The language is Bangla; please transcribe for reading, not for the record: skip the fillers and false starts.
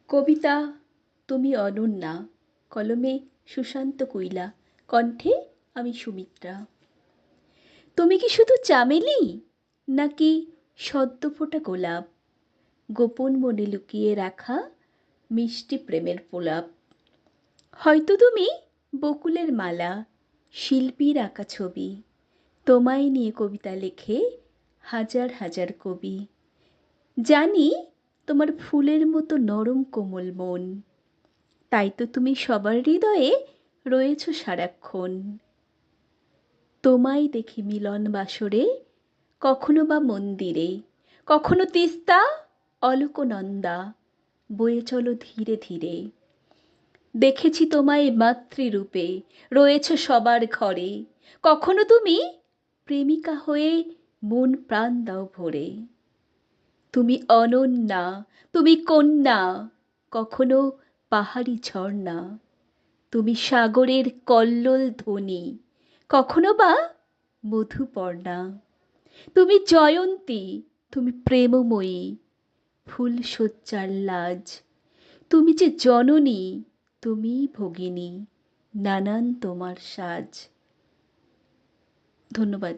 কবিতা তুমি অনন্যা, কলমে সুশান্ত কুইলা, কণ্ঠে আমি সুমিত্রা। তুমি কি শুধু চামেলি, নাকি সদ্য ফোটা গোলাপ, গোপন মনে লুকিয়ে রাখা মিষ্টি প্রেমের প্রলাপ? হয়তো তুমি বকুলের মালা, শিল্পীর আঁকা ছবি, তোমায় নিয়ে কবিতা লেখে হাজার হাজার কবি। জানি তোমার ফুলের মতো নরম কোমল মন, তাই তো তুমি সবার হৃদয়ে রয়েছ সারাক্ষণ। তোমায় দেখি মিলন বাসরে, কখনো বা মন্দিরে, কখনো তিস্তা অলকনন্দা, বয়ে চলো ধীরে ধীরে। দেখেছি তোমায় মাতৃরূপে, রয়েছ সবার ঘরে, কখনো তুমি প্রেমিকা হয়ে মন প্রাণ দাও ভরে। তুমি অনন্যা, তুমি কন্যা, কখনো পাহাড়ি ঝর্ণা, তুমি সাগরের কল্লোল ধ্বনি, কখনো বা মধুপর্ণা। তুমি জয়ন্তী, তুমি প্রেমময়ী, ফুলশয্যার লাজ, তুমি যে জননী, তুমি ভগিনী, নানান তোমার সাজ। ধন্যবাদ।